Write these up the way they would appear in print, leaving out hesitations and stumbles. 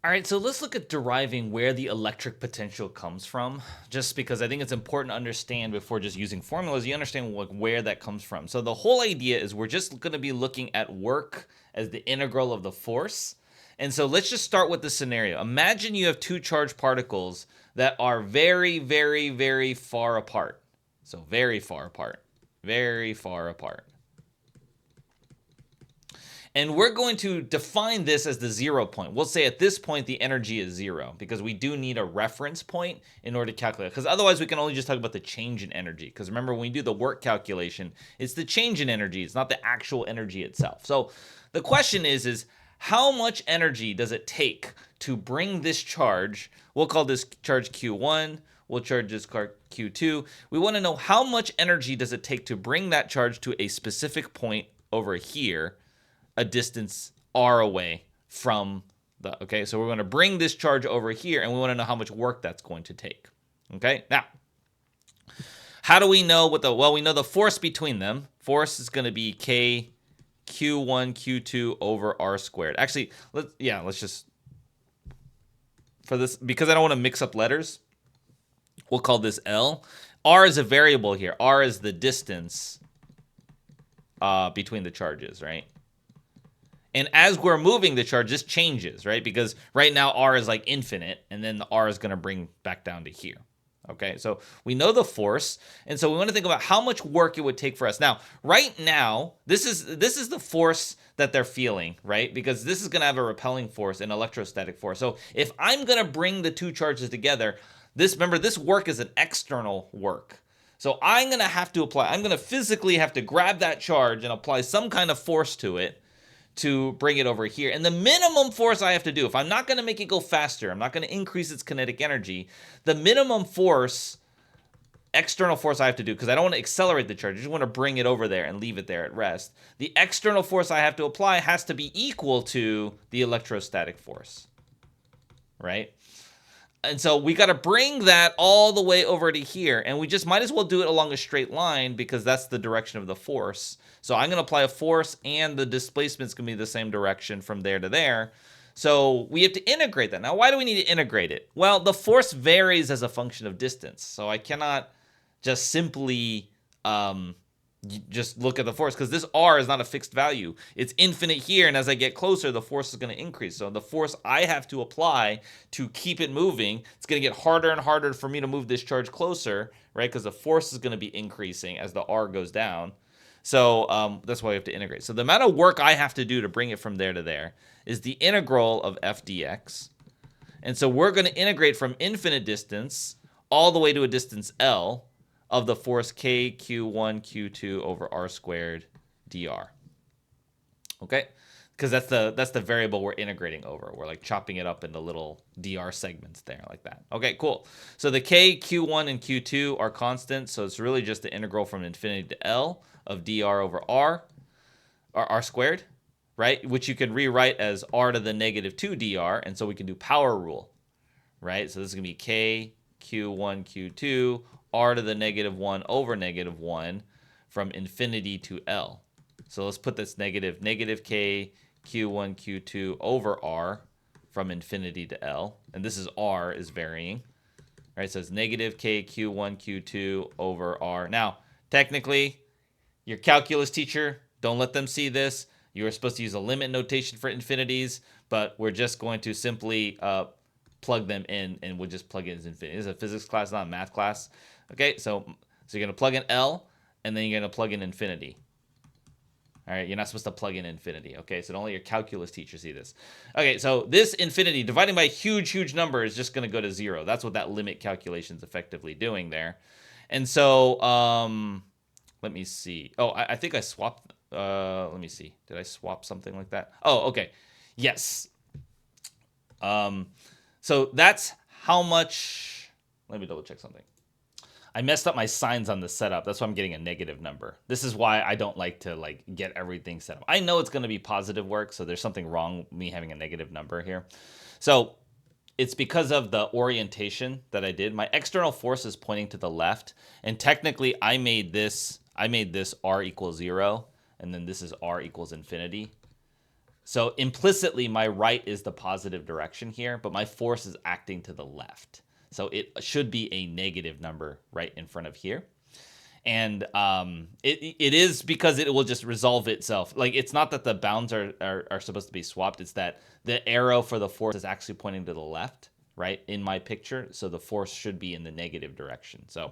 All right, so let's look at deriving where the electric potential comes from, just because I think it's important to understand before just using formulas, you understand like where that comes from. So the whole idea is we're just going to be looking at work as the integral of the force. And so let's just start with the scenario. Imagine you have two charged particles that are very, very, very far apart. So very far apart. Very far apart. And we're going to define this as the 0 point. We'll say at this point the energy is 0 because we do need a reference point in order to calculate. Because otherwise we can only just talk about the change in energy. Because remember, when we do the work calculation, it's the change in energy. It's not the actual energy itself. So the question is how much energy does it take to bring this charge? We'll call this charge Q1. We'll charge this charge Q2. We want to know how much energy does it take to bring that charge to a specific point over here, a distance r away from the, okay, so we're going to bring this charge over here and we want to know how much work that's going to take. Okay, now how do we know what the, well, we know the force between them. Force is going to be k q1 q2 over r squared. Actually, let's just, for this, because I don't want to mix up letters, we'll call this L. R is a variable here. R is the distance between the charges, right? And as we're moving the charge, this changes, right? Because right now R is like infinite, and then the R is going to bring back down to here. Okay, so we know the force, and so we want to think about how much work it would take for us. Now, right now, this is the force that they're feeling, right? Because this is going to have a repelling force, an electrostatic force. So if I'm going to bring the two charges together, remember, this work is an external work. So I'm going to have to apply, I'm going to physically have to grab that charge and apply some kind of force to it to bring it over here. And the minimum force I have to do, if I'm not going to make it go faster, I'm not going to increase its kinetic energy, the minimum force, external force I have to do, because I don't want to accelerate the charge, I just want to bring it over there and leave it there at rest. The external force I have to apply has to be equal to the electrostatic force, right? And so we got to bring that all the way over to here. And we just might as well do it along a straight line because that's the direction of the force. So I'm going to apply a force and the displacement's going to be the same direction from there to there. So we have to integrate that. Now, why do we need to integrate it? Well, the force varies as a function of distance. So I cannot just simply just look at the force, because this r is not a fixed value. It's infinite here, and as I get closer, the force is going to increase. So the force I have to apply to keep it moving, it's going to get harder and harder for me to move this charge closer, right? Because the force is going to be increasing as the r goes down. So that's why we have to integrate. So the amount of work I have to do to bring it from there to there is the integral of f dx. And so we're going to integrate from infinite distance all the way to a distance L of the force k q1 q2 over r squared dr. Okay? Because that's the variable we're integrating over. We're like chopping it up into little dr segments there like that. Okay, cool. So the k, q1, and q2 are constant, so it's really just the integral from infinity to L of dr over r, or r squared, right? Which you can rewrite as r to the negative 2 dr, and so we can do power rule, right? So this is going to be k q1 q2 r to the negative 1 over negative 1 from infinity to L. So let's put this negative k q1 q2 over r from infinity to L. And this is r is varying. All right, so it's negative k q1 q2 over r. Now, technically, your calculus teacher, don't let them see this. You are supposed to use a limit notation for infinities, but we're just going to simply plug them in, and we'll just plug it as infinity. This is a physics class, not a math class. Okay, so you're going to plug in L, and then you're going to plug in infinity. All right, you're not supposed to plug in infinity. Okay, so don't let your calculus teacher see this. Okay, so this infinity dividing by a huge, huge number is just going to go to 0. That's what that limit calculation is effectively doing there. And so let me see. Oh, I think I swapped. Let me see. Did I swap something like that? Oh, okay. Yes. So that's how much. Let me double check something. I messed up my signs on the setup. That's why I'm getting a negative number. This is why I don't like to get everything set up. I know it's going to be positive work, so there's something wrong with me having a negative number here. So it's because of the orientation that I did. My external force is pointing to the left, and technically I made this r equals 0, and then this is r equals infinity. So implicitly, my right is the positive direction here, but my force is acting to the left. So it should be a negative number right in front of here. And it is because it will just resolve itself. Like, it's not that the bounds are supposed to be swapped. It's that the arrow for the force is actually pointing to the left, right, in my picture. So the force should be in the negative direction. So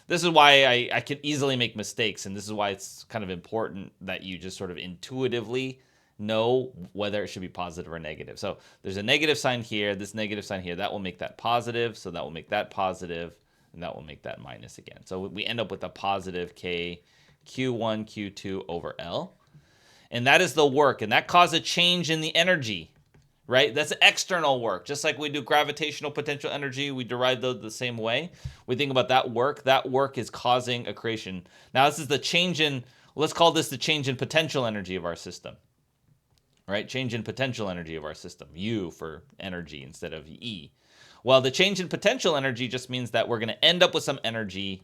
this is why I could easily make mistakes. And this is why it's kind of important that you just sort of intuitively know whether it should be positive or negative. So there's a negative sign here, this negative sign here. That will make that positive. So that will make that positive. And that will make that minus again. So we end up with a positive K Q1, Q2 over L. And that is the work. And that caused a change in the energy, right? That's external work. Just like we do gravitational potential energy, we derive those the same way. We think about that work. That work is causing a creation. Now, this is the change in, let's call this the change in potential energy of our system, right? Change in potential energy of our system. U for energy instead of E. Well, the change in potential energy just means that we're going to end up with some energy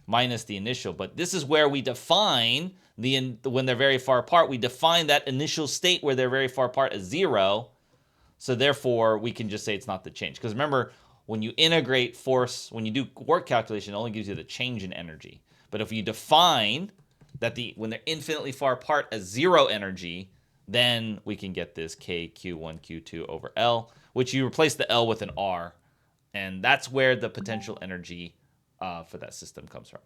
minus the initial. But this is where we define when they're very far apart, we define that initial state where they're very far apart as 0. So therefore, we can just say it's not the change. Because remember, when you integrate force, when you do work calculation, it only gives you the change in energy. But if you define that when they're infinitely far apart as 0 energy, then we can get this K Q1 Q2 over L, which you replace the L with an R. And that's where the potential energy for that system comes from.